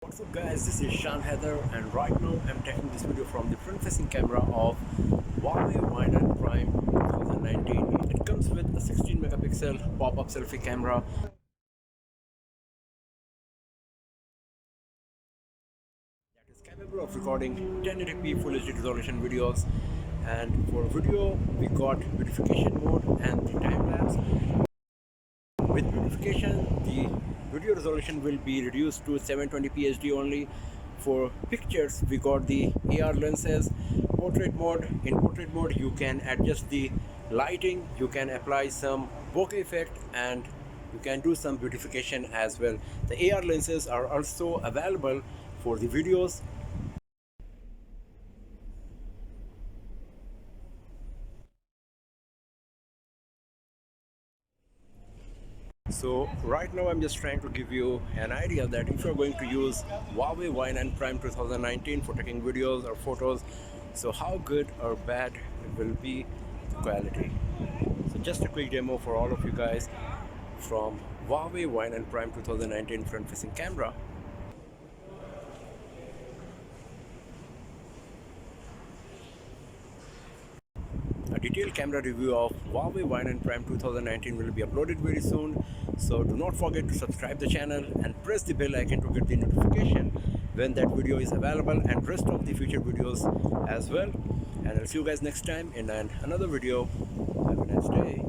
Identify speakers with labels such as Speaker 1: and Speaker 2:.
Speaker 1: What's up guys, this is Shan Heather and right now I'm taking this video from the front facing camera of Huawei Y9 Prime 2019. It comes with a 16 megapixel pop-up selfie camera that is capable of recording 1080p Full HD resolution videos, and for video we got beautification mode and the time lapse. With beautification, the video resolution will be reduced to 720p HD only. For pictures, we got the AR lenses, portrait mode. In portrait mode, you can adjust the lighting, you can apply some bokeh effect, and you can do some beautification as well. The AR lenses are also available for the videos. So right now I'm just trying to give you an idea that if you're going to use Huawei Y9 Prime 2019 for taking videos or photos, so how good or bad it will be the quality. So just a quick demo for all of you guys from Huawei Y9 Prime 2019 front facing camera. A detailed camera review of Huawei Y9 Prime 2019 will be uploaded very soon, so do not forget to subscribe the channel and press the bell icon to get the notification when that video is available, and rest of the future videos as well. And I'll see you guys next time in another video. Have a nice day.